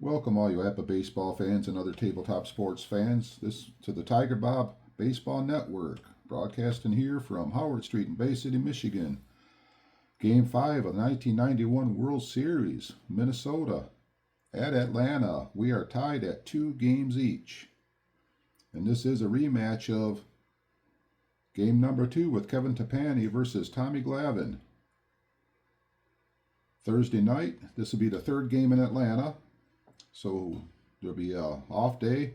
Welcome all you Apba baseball fans and other tabletop sports fans to the Tigerbob Baseball Network, broadcasting here from Howard Street in Bay City, Michigan. Game 5 of the 1991 World Series, Minnesota at Atlanta. We are tied at 2 games each. And this is a rematch of game number 2 with Kevin Tapani versus Tommy Glavine. Thursday night, this will be the 3rd game in Atlanta. So there'll be an off day,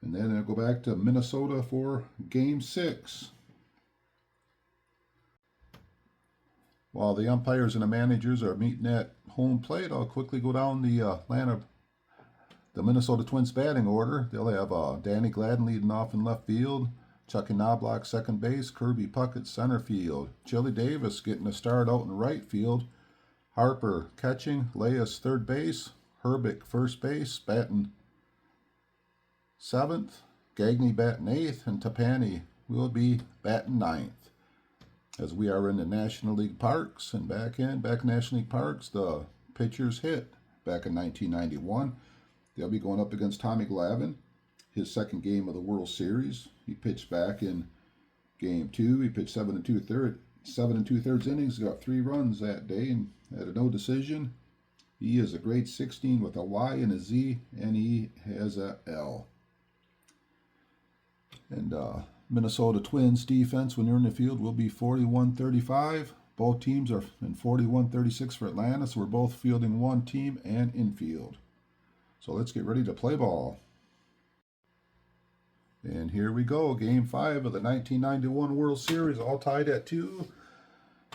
and then it'll go back to Minnesota for game 6. While the umpires and the managers are meeting at home plate, I'll quickly go down the Minnesota Twins batting order. They'll have Danny Gladden leading off in left field, Chucky Knobloch second base, Kirby Puckett center field, Chili Davis getting a start out in right field, Harper catching, Leas third base, Herbeck first base, batting 7th, Gagne batting 8th, and Tapani will be batting 9th. As we are in the National League parks and back in National League parks, the pitchers hit back in 1991. They'll be going up against Tommy Glavine, his second game of the World Series. He pitched back in game 2. He pitched 7 2/3 innings, got 3 runs that day, and had a no decision. He is a grade 16 with a Y and a Z, and he has a L. And Minnesota Twins defense when they're in the field will be 41-35. Both teams are in 41-36 for Atlanta, so we're both fielding one team and infield. So let's get ready to play ball. And here we go, Game 5 of the 1991 World Series, all tied at 2.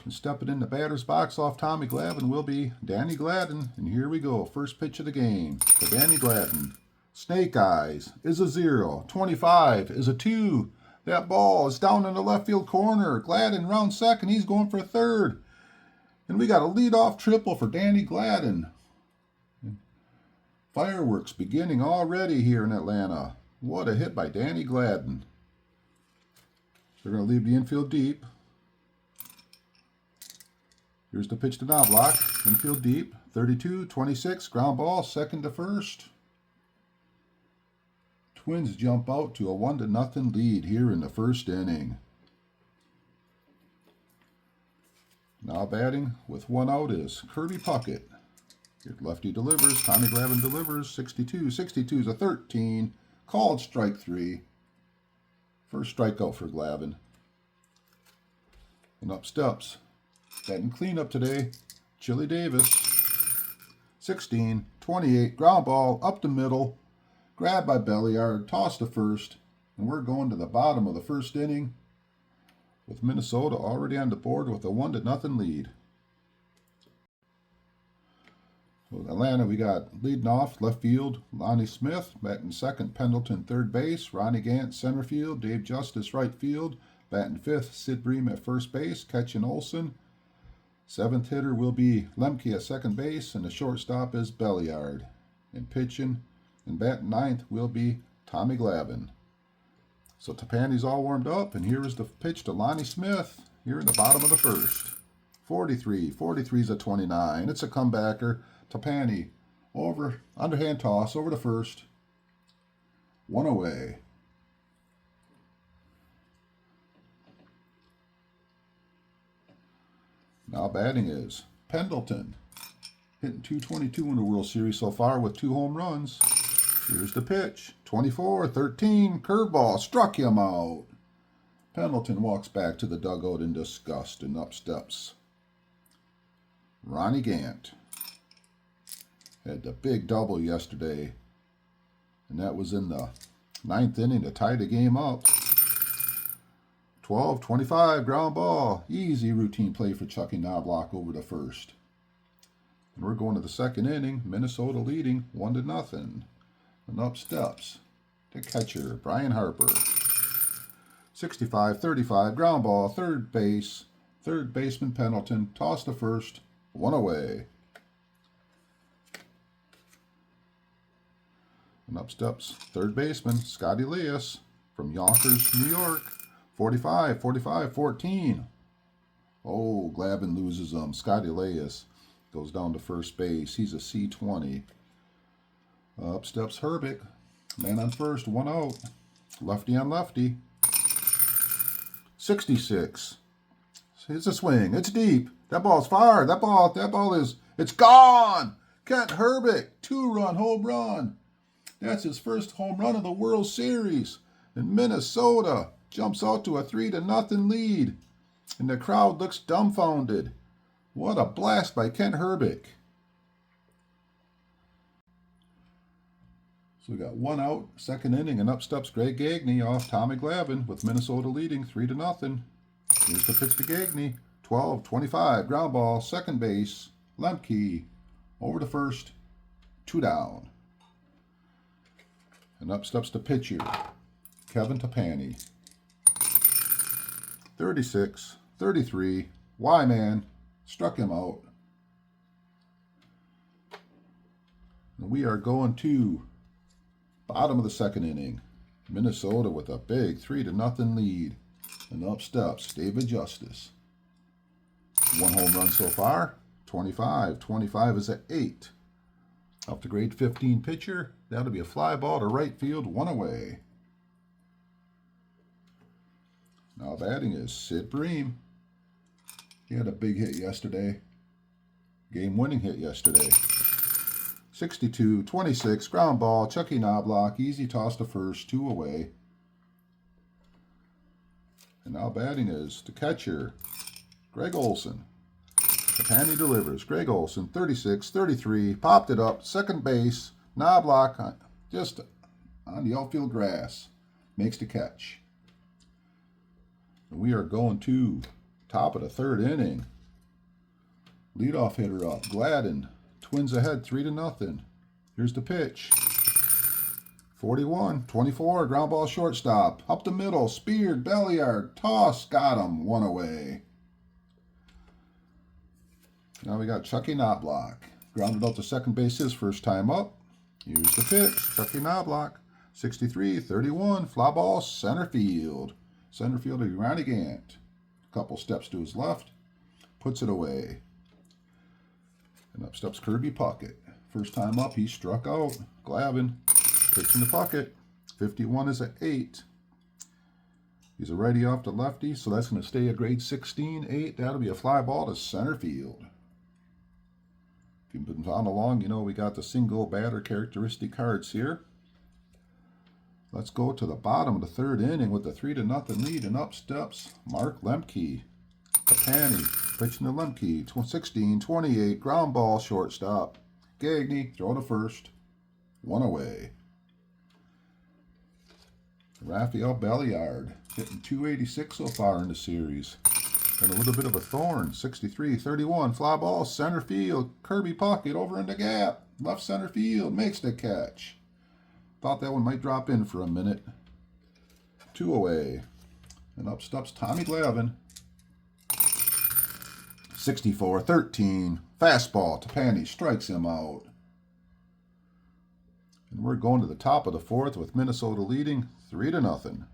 And stepping in the batter's box off Tommy Glavine will be Danny Gladden. And here we go. First pitch of the game to Danny Gladden. Snake Eyes is a 0. 25 is a 2. That ball is down in the left field corner. Gladden round second. He's going for third. And we got a leadoff triple for Danny Gladden. Fireworks beginning already here in Atlanta. What a hit by Danny Gladden. They're going to leave the infield deep. Here's the pitch to Knobloch, infield deep, 32-26, ground ball, second to first. Twins jump out to a 1-0 lead here in the first inning. Now batting with 1 out is Kirby Puckett. Here lefty delivers, Tommy Glavine delivers, 62 is a 13, called strike 3. First strikeout for Glavine. And up steps. Batting cleanup today, Chili Davis. 16-28, ground ball up the middle, grabbed by Belliard, tossed to first, and we're going to the bottom of the first inning with Minnesota already on the board with a 1-0 lead. So Atlanta, we got leading off left field, Lonnie Smith, batting second, Pendleton third base, Ronnie Gant center field, Dave Justice right field, batting 5th, Sid Bream at first base, catching Olson. 7th hitter will be Lemke at second base, and the shortstop is Belliard. And pitching and batting 9th will be Tommy Glavine. So Tapani's all warmed up, and here is the pitch to Lonnie Smith here in the bottom of the first. 43 is a 29. It's a comebacker. Tapani over, underhand toss over to first. 1 away. Now batting is Pendleton, hitting .222 in the World Series so far with 2 home runs. Here's the pitch, 24-13, curveball, struck him out. Pendleton walks back to the dugout in disgust, and up steps Ronnie Gant. Had the big double yesterday, and that was in the 9th inning to tie the game up. 12-25, ground ball. Easy routine play for Chucky Knobloch over to first. And we're going to the second inning. Minnesota leading 1-0. And up steps the catcher, Brian Harper. 65-35, ground ball, third base. Third baseman Pendleton, toss to first, 1 away. And up steps third baseman, Scotty Leas from Yonkers, New York. 45-14. Oh, Glavine loses Scotty Leas goes down to first base. He's a C20. Up steps Herbick. Man on first, 1 out. Lefty on lefty. 66. It's a swing. It's deep. That ball's far. That ball is, it's gone. Kent Herbick, 2-run home run. That's his first home run of the World Series. And Minnesota jumps out to a 3-0 lead. And the crowd looks dumbfounded. What a blast by Kent Herbick. So we got 1 out, second inning, and up steps Greg Gagne off Tommy Glavine with Minnesota leading 3-0. Here's the pitch to Gagne. 12-25, ground ball, second base, Lemke, over to first, 2 down. And up steps the pitcher, Kevin Tapani. 36-33, Y-man, struck him out. And we are going to bottom of the second inning. Minnesota with a big 3-0 lead. And up steps David Justice. 1 home run so far. 25. 25 is at 8. Up to grade 15 pitcher. That'll be a fly ball to right field, 1 away. Now batting is Sid Bream. He had a big hit yesterday. Game-winning hit yesterday. 62-26, ground ball, Chucky Knobloch, easy toss to first, 2 away. And now batting is the catcher, Greg Olson. Tapani delivers. Greg Olson, 36-33, popped it up, second base, Knobloch just on the outfield grass, makes the catch. And we are going to top of the third inning. Leadoff hitter up, Gladden. Twins ahead, 3-0. Here's the pitch. 41-24, ground ball shortstop. Up the middle, speared, Belliard, toss, got him, 1 away. Now we got Chucky Knobloch. Grounded out to second base his first time up. Here's the pitch, Chucky Knobloch. 63-31, fly ball, center field. Center fielder Ronnie Gant. A couple steps to his left, puts it away. And up steps Kirby Puckett. First time up, he struck out. Glavine, pitching the Puckett. 51 is at 8. He's a righty off to lefty, so that's going to stay a grade 16, 8. That'll be a fly ball to center field. If you've been following along, you know we got the single batter characteristic cards here. Let's go to the bottom of the third inning with the 3-0 lead, and up steps Mark Lemke. Tapani, pitching to Lemke, 16-28, ground ball, shortstop. Gagne, throw to first, 1 away. Rafael Belliard, hitting 286 so far in the series. And a little bit of a thorn, 63-31, fly ball, center field. Kirby Puckett over in the gap, left center field, makes the catch. Thought that one might drop in for a minute. 2 away. And up steps Tommy Glavine. 64-13, fastball, Tapani strikes him out. And we're going to the top of the fourth with Minnesota leading 3-0.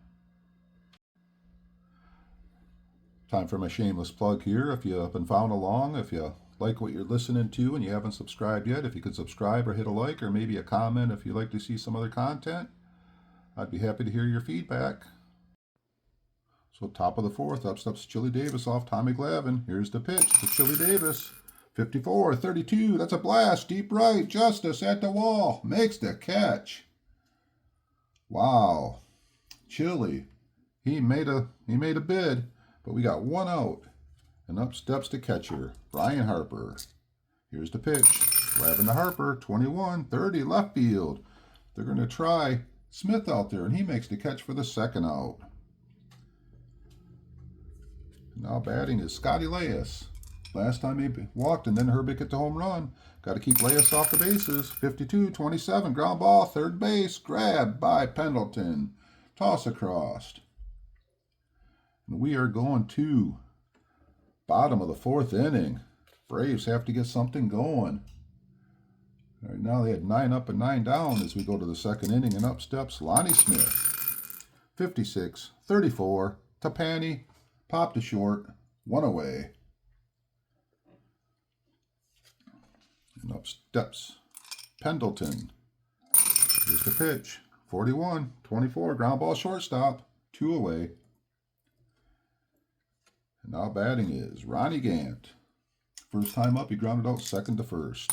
Time for my shameless plug here. If you've been following along, if you like what you're listening to and you haven't subscribed yet, if you could subscribe or hit a like or maybe a comment if you'd like to see some other content, I'd be happy to hear your feedback. So top of the fourth, up steps Chili Davis off Tommy Glavine. Here's the pitch to Chili Davis. 54-32, that's a blast, deep right, Justice at the wall, makes the catch. Wow, Chili, he made a bid, but we got 1 out. And up steps the catcher, Brian Harper. Here's the pitch, Glavine to Harper, 21-30, left field. They're going to try Smith out there, and he makes the catch for the 2nd out. Now batting is Scotty Leyes. Last time he walked and then Herbick hit the home run. Got to keep Leyes off the bases. 52-27, ground ball, third base, grabbed by Pendleton. Toss across. And we are going to bottom of the 4th inning. Braves have to get something going. All right, now they had 9 up and 9 down as we go to the 2nd inning, and up steps Lonnie Smith. 56-34, Tapani popped to short, 1 away. And up steps Pendleton. Here's the pitch. 41-24. Ground ball shortstop. 2 away. And now batting is Ronnie Gant. First time up, he grounded out second to first.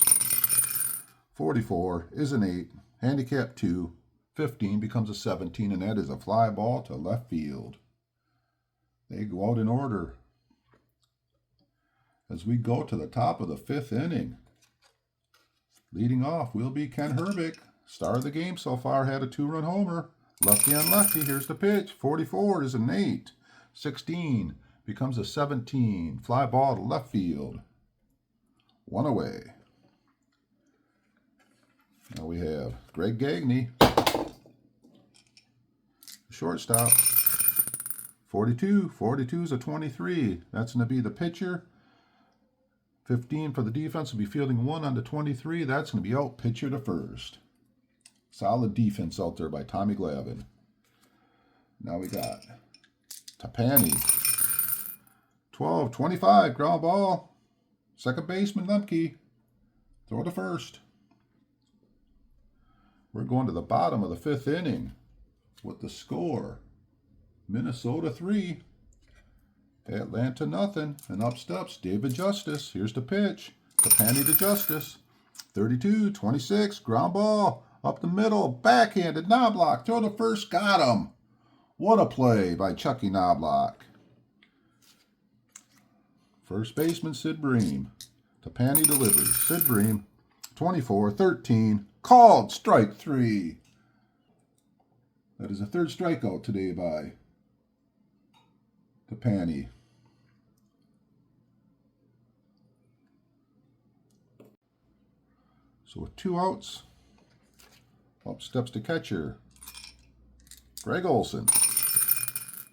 44 is an 8. Handicap 2. 15 becomes a 17, and that is a fly ball to left field. They go out in order as we go to the top of the 5th inning. Leading off will be Ken Herbick. Star of the game so far, had a 2-run homer. Lefty on lefty. Here's the pitch. 44 is an 8. 16 becomes a 17. Fly ball to left field. 1 away. Now we have Greg Gagne, shortstop. 42. 42 is a 23. That's going to be the pitcher. 15 for the defense will be fielding 1 on the 23. That's going to be out pitcher to first. Solid defense out there by Tommy Glavine. Now we got Tapani. 12-25, ground ball. Second baseman Lemke. Throw to first. We're going to the bottom of the 5th inning with the score. Minnesota 3. Atlanta nothing. And up steps David Justice. Here's the pitch. Tapani to Justice. 32-26, ground ball. Up the middle, backhanded, Knobloch. Throw to first, got him. What a play by Chucky Knobloch. First baseman Sid Bream. Tapani delivers. Sid Bream, 24-13. Called strike 3. That is a 3rd strikeout today by Tapani. So with 2 outs, up steps the catcher, Greg Olson.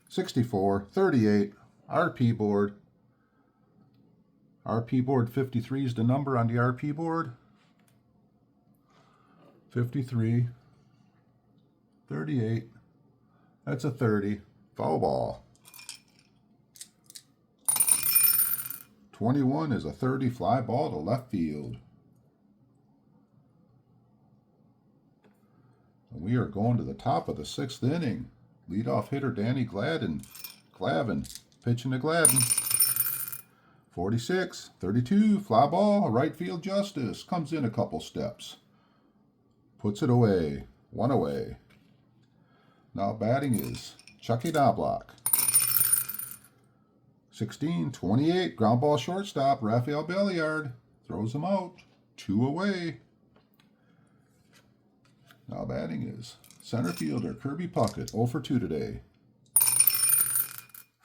64-38, RP board. RP board 53 is the number on the RP board. 53, 38, that's a 30, foul ball. 21 is a 30, fly ball to left field. And we are going to the top of the 6th inning. Leadoff hitter Danny Glavine pitching to Glavine. 46-32, fly ball, right field Justice. Comes in a couple steps. Puts it away. 1 away. Now batting is Chucky Knobloch. 16-28, ground ball shortstop, Rafael Belliard. Throws him out. 2 away. Now batting is center fielder Kirby Puckett, 0 for 2 today.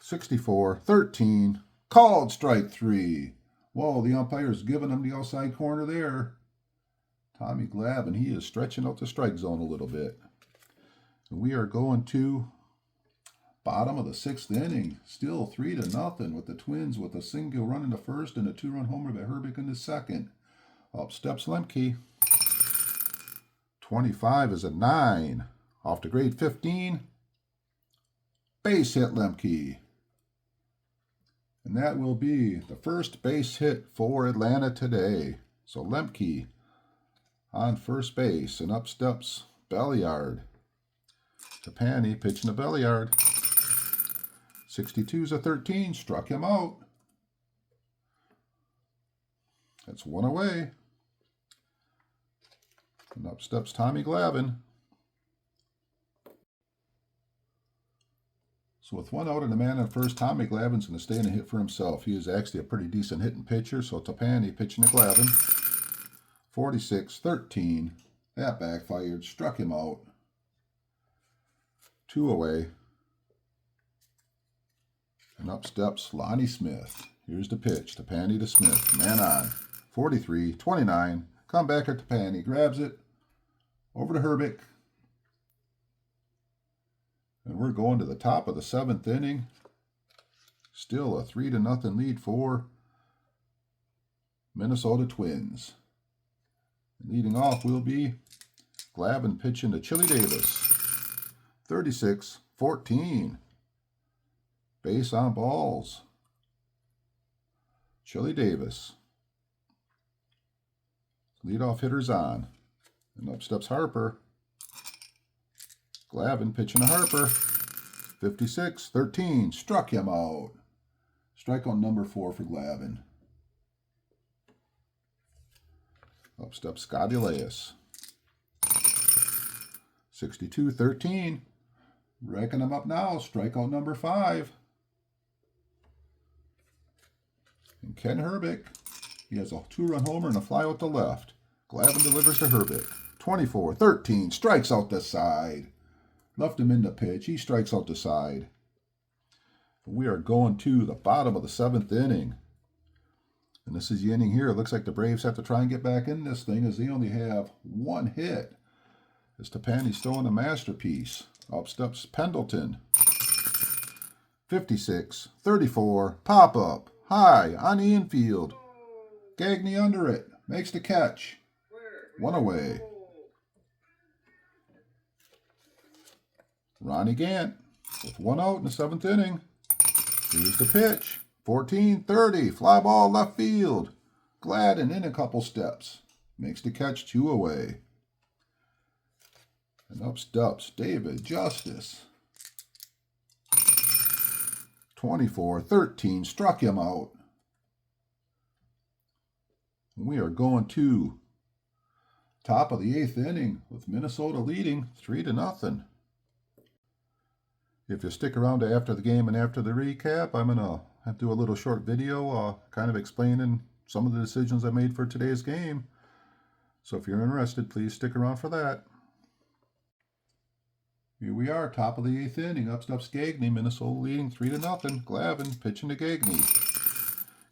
64-13, called strike 3. Whoa, the umpire's giving him the outside corner there. Tommy Glavine, he is stretching out the strike zone a little bit. And we are going to bottom of the 6th inning. Still 3-0 with the Twins with a single run in the first and a 2-run homer by Herbick in the second. Up steps Lemke. 25 is a 9. Off to grade 15. Base hit Lemke. And that will be the first base hit for Atlanta today. So Lemke on first base, and up steps Belliard. Tapani pitching to Belliard. 62 is a 13, struck him out. That's 1 away. And up steps Tommy Glavine. So with 1 out and a man on first, Tommy Glavine's going to stay in a hit for himself. He is actually a pretty decent hitting pitcher. So Tapani pitching to Glavine. 46-13. That backfired, struck him out. 2 away. And up steps Lonnie Smith. Here's the pitch. Tapani to Smith. Man on. 43-29. Comebacker Tapani grabs it. Over to Herbick. And we're going to the top of the 7th inning. Still a 3-0 lead for Minnesota Twins. And leading off will be Glavine pitching to Chili Davis. 36-14. Base on balls. Chili Davis. Leadoff hitter's on. And up steps Harper. Glavine pitching to Harper. 56-13. Struck him out. Strikeout number 4 for Glavine. Up steps Scotty Elias. 62-13. Racking him up now. Strikeout number 5. And Ken Herbick. He has a 2-run homer and a fly out to left. Glavine delivers to Herbick. 24-13. Strikes out the side. Left him in the pitch. He strikes out the side. We are going to the bottom of the 7th inning. And this is the inning here. It looks like the Braves have to try and get back in this thing as they only have 1 hit. As Tapani's throwing a masterpiece. Up steps Pendleton. 56-34. Pop up. High on the infield. Gagne under it. Makes the catch. 1 away. Ronnie Gant with 1 out in the 7th inning. Here's the pitch. 14-30. Fly ball left field. Gladden in a couple steps. Makes the catch. 2 away. And up steps David Justice. 24-13. Struck him out. We are going to top of the 8th inning with Minnesota leading 3-0. If you stick around to after the game and after the recap, I'm going to have to do a little short video kind of explaining some of the decisions I made for today's game. So if you're interested, please stick around for that. Here we are, top of the 8th inning. Up steps Gagne, Minnesota leading 3-0. Glavine pitching to Gagne.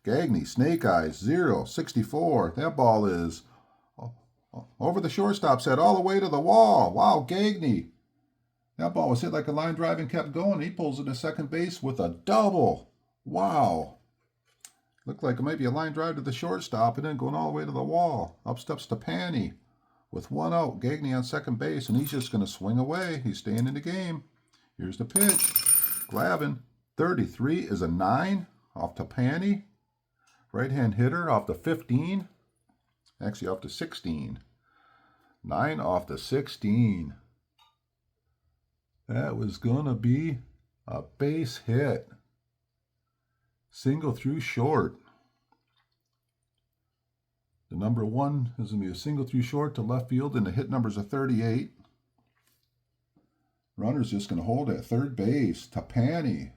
Gagne, snake eyes, 0-64. That ball is over the shortstop's head all the way to the wall. Wow, Gagne. That ball was hit like a line drive and kept going. He pulls into second base with a double. Wow. Looked like it might be a line drive to the shortstop and then going all the way to the wall. Up steps Tapani with 1 out. Gagne on second base, and he's just going to swing away. He's staying in the game. Here's the pitch. Glavine, 33 is a 9 off Tapani. Right-hand hitter off the 15. Actually off the 16. 9 off the 16. That was going to be a base hit. Single through short. The number 1 is going to be a single through short to left field, and the hit numbers are 38. Runner's just going to hold at third base. Tapani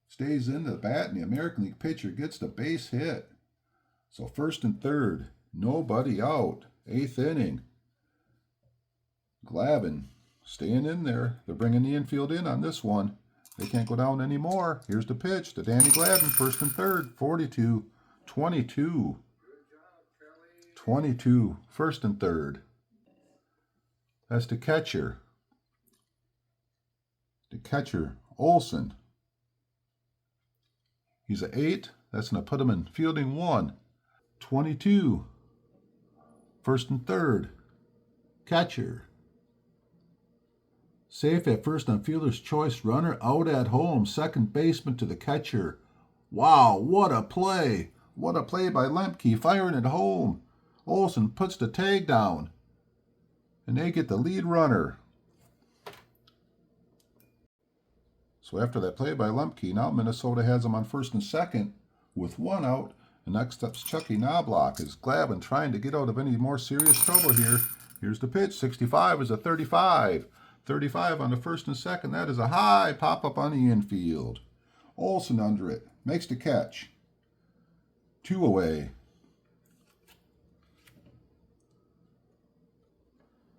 stays in the bat, and the American League pitcher gets the base hit. So 1st and 3rd, nobody out. 8th inning. Glavine staying in there. They're bringing the infield in on this one. They can't go down anymore. Here's the pitch to Danny Glavine, 1st and 3rd, 42-22. 22, 1st and 3rd. That's the catcher. The catcher, Olson. He's an 8. That's going to put him in fielding 1. 22, 1st and 3rd. Catcher. Safe at first on fielder's choice. Runner out at home. Second baseman to the catcher. Wow, what a play. What a play by Lemke, firing it home. Olson puts the tag down. And they get the lead runner. So after that play by Lemke, now Minnesota has him on 1st and 2nd with 1 out. And next up's Chucky Knobloch. Is Glavine trying to get out of any more serious trouble here. Here's the pitch. 65 is a 35. 35 on the 1st and 2nd. That is a high pop-up on the infield. Olson under it. Makes the catch. 2 away.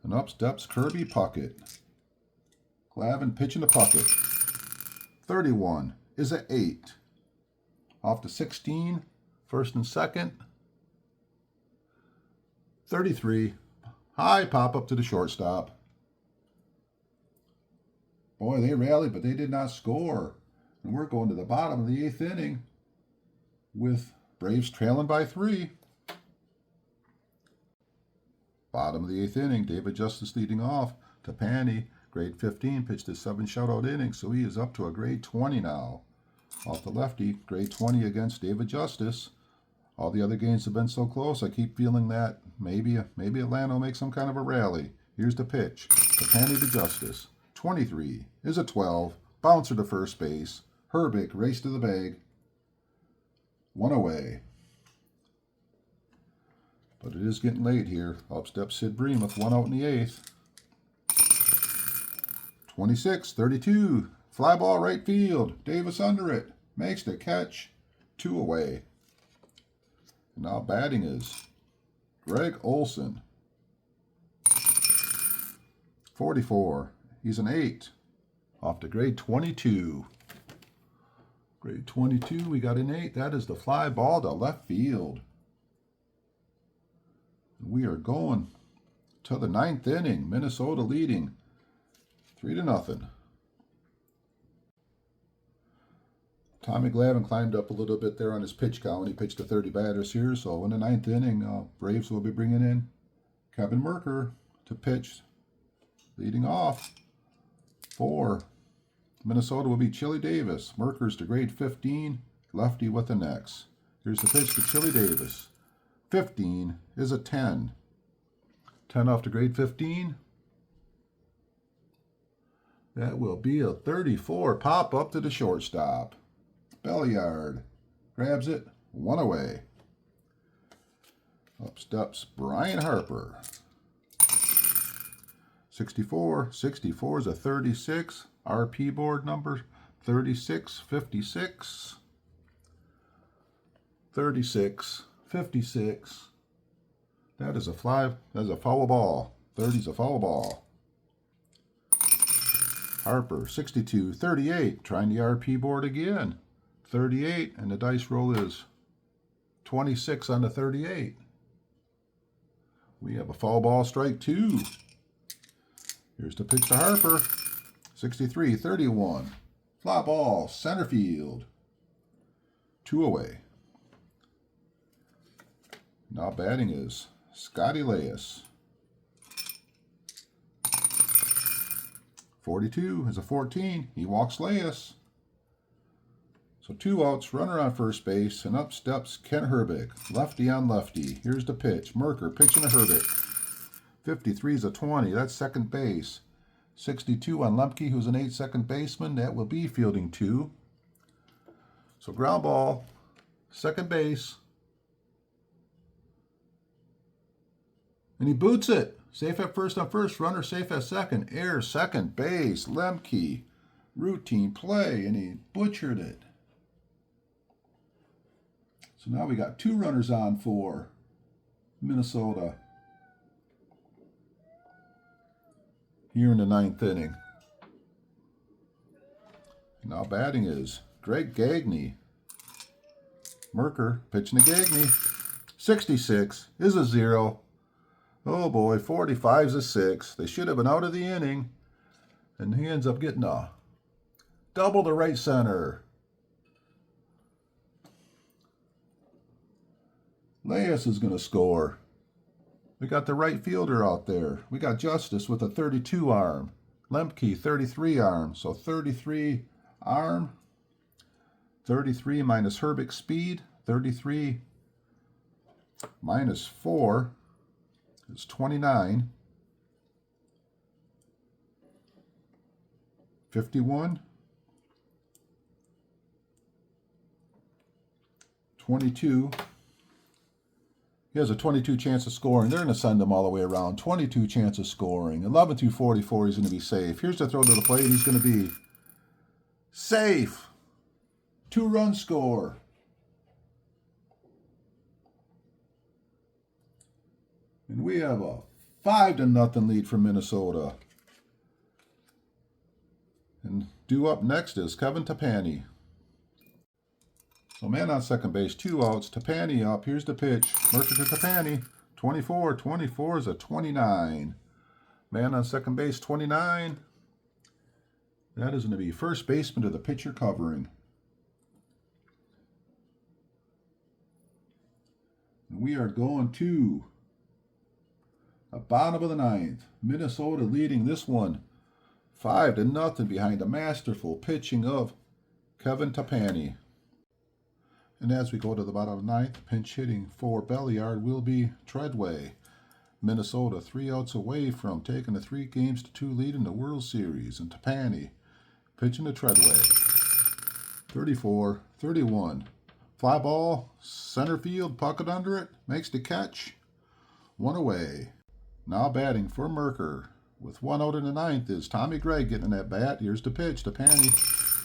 And up steps Kirby Puckett. Glavine pitching to Puckett. 31 is a 8. Off to 16. 1st and 2nd. 33. High pop-up to the shortstop. Boy, they rallied, but they did not score. And we're going to the bottom of the 8th inning with Braves trailing by 3. Bottom of the 8th inning, David Justice leading off. Tapani, grade 15, pitched his 7 shutout innings, so he is up to a grade 20 now. Off the lefty, grade 20 against David Justice. All the other games have been so close, I keep feeling that maybe Atlanta will make some kind of a rally. Here's the pitch. Tapani to Justice. 23 is a 12. Bouncer to first base. Herbick race to the bag. 1 away. But it is getting late here. Up steps Sid Bream with 1 out in the 8th. 26, 32. Fly ball right field. Davis under it. Makes the catch. 2 away. And now batting is Greg Olson. 44. He's an 8. Off to grade 22. Grade 22, we got an 8. That is the fly ball to left field. We are going to the 9th inning. Minnesota leading 3-0. Tommy Glavine climbed up a little bit there on his pitch count. He pitched to 30 batters here. So in the 9th inning, Braves will be bringing in Kevin Merker to pitch. Leading off for Minnesota will be Chili Davis. Merker's to grade 15, lefty with an X. Here's the pitch to Chili Davis. 15 is a 10. 10 off to grade 15. That will be a 34. Pop up to the shortstop. Belliard grabs it. 1 away. Up steps Brian Harper. 64. 64 is a 36. RP board number 36, 56. 36, 56. That is a fly. That's a foul ball. 30 is a foul ball. Harper, 62, 38. Trying the RP board again. 38, and the dice roll is 26 on the 38. We have a foul ball, strike 2. Here's the pitch to Harper. 63, 31. Fly ball, center field. 2 away. Now batting is Scotty Leyes. 42 is a 14. He walks Leyes. So 2 outs, runner on first base, and up steps Ken Herbick. Lefty on lefty. Here's the pitch. Merker pitching to Herbick. 53 is a 20. That's second base. 62 on Lemke, who's an 8 second baseman. That will be fielding 2. So ground ball, second base. And he boots it. Safe at first on first. Runner safe at second. Air second base. Lemke. Routine play. And he butchered it. So now we got 2 runners on for Minnesota here in the 9th inning. Now batting is Greg Gagne. Merker pitching to Gagne. 66 is a 0. Oh boy, 45 is a 6. They should have been out of the inning. And he ends up getting a double to right center. Leyes is going to score. We got the right fielder out there. We got Justice with a 32 arm. Lemke, 33 arm. So 33 arm. 33 minus Herbick's speed. 33 minus 4 is 29. 51. 22. He has a 22 chance of scoring. They're going to send him all the way around. 22 chance of scoring. 11 through 44, he's going to be safe. Here's the throw to the plate. He's going to be safe. 2-run score. And we have a 5-0 lead for Minnesota. And due up next is Kevin Tapani. So man on second base, 2 outs. Tapani up. Here's the pitch. Merker to Tapani. 24. 24 is a 29. Man on second base, 29. That is going to be first baseman to the pitcher covering. And we are going to the bottom of the 9th. Minnesota leading this one 5-0 behind the masterful pitching of Kevin Tapani. And as we go to the bottom of the 9th, pinch hitting for Belliard will be Treadway. Minnesota 3 outs away from taking a 3-2 lead in the World Series. And Tapani pitching to Treadway. 34-31. Fly ball, center field, pocket under it, makes the catch. 1 away. Now batting for Merker. With 1 out in the 9th is Tommy Gregg getting that bat. Here's the pitch. Tapani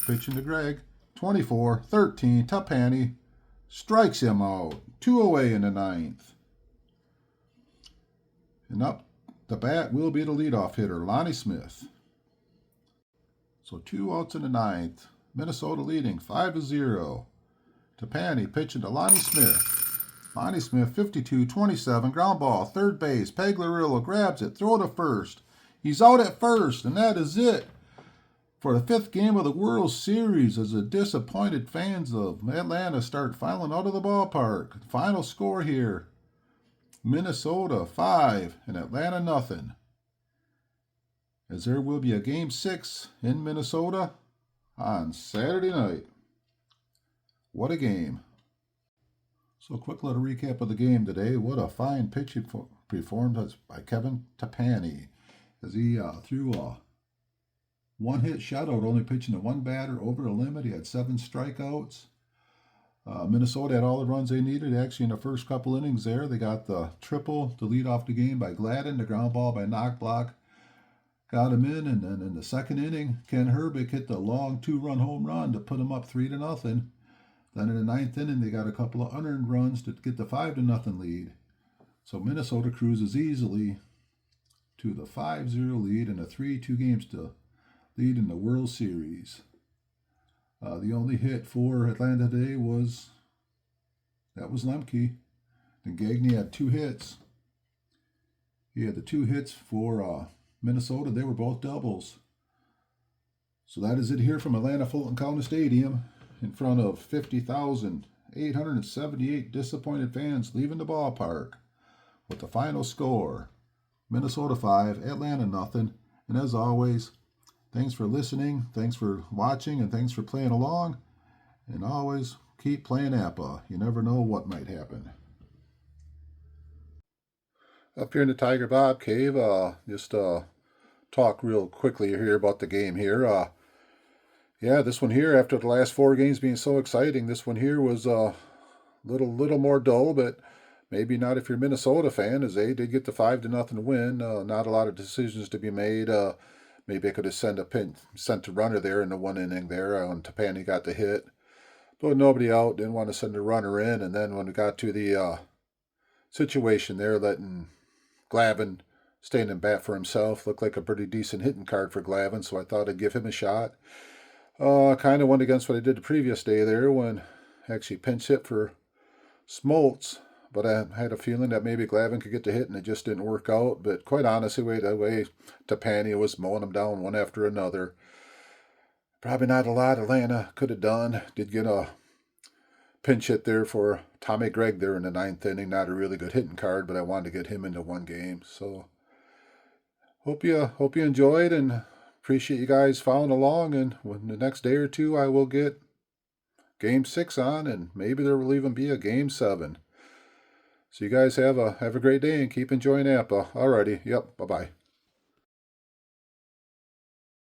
pitching to Gregg. 24-13. Tapani strikes him out. 2 away in the 9th. And up the bat will be the leadoff hitter, Lonnie Smith. So 2 outs in the 9th. Minnesota leading 5-0. Tapani pitching to Lonnie Smith. Lonnie Smith, 52-27, ground ball, third base. Pagliarillo grabs it, throw to first. He's out at first, and that is it for the 5th game of the World Series as the disappointed fans of Atlanta start filing out of the ballpark. Final score here, Minnesota 5 and Atlanta nothing. As there will be a Game 6 in Minnesota on Saturday night. What a game. So a quick little recap of the game today. What a fine pitch performed by Kevin Tapani as he threw a 1-hit shutout, only pitching to 1 batter over the limit. He had 7 strikeouts. Minnesota had all the runs they needed. Actually, in the first couple innings there, they got the triple to lead off the game by Glavine. The ground ball by Knockblock got him in. And then in the second inning, Ken Herbick hit the long 2-run home run to put him up 3-0. Then in the 9th inning, they got a couple of unearned runs to get the 5-0 lead. So Minnesota cruises easily to the 5-0 lead and a 3-2 games to lead in the World Series. The only hit for Atlanta today was Lemke. And Gagne had 2 hits. He had the 2 hits for Minnesota. They were both doubles. So that is it here from Atlanta Fulton County Stadium, in front of 50,878 disappointed fans leaving the ballpark, with the final score, Minnesota 5, Atlanta nothing. And as always, thanks for listening, thanks for watching, and thanks for playing along. And always keep playing Appa. You never know what might happen. Up here in the Tigerbob cave, just talk real quickly here about the game here. Yeah, this one here, after the last 4 games being so exciting, this one here was a little more dull, but maybe not if you're a Minnesota fan, as they did get the 5-0 win. Not a lot of decisions to be made. Maybe I could have sent a runner there in the 1 inning there when Tapani got the hit. But nobody out, didn't want to send a runner in. And then when we got to the situation there, letting Glavine staying in bat for himself, looked like a pretty decent hitting card for Glavine, so I thought I'd give him a shot. Kind of went against what I did the previous day there when I actually pinch hit for Smoltz, but I had a feeling that maybe Glavine could get the hit and it just didn't work out. But quite honestly, the way Tapani was mowing them down one after another, probably not a lot Atlanta could have done. Did get a pinch hit there for Tommy Gregg there in the 9th inning. Not a really good hitting card, but I wanted to get him into 1 game. So hope you enjoyed, and appreciate you guys following along. And in the next day or 2, I will get Game 6 on, and maybe there will even be a Game 7. So you guys have a great day and keep enjoying Appa. Alrighty, yep, bye-bye.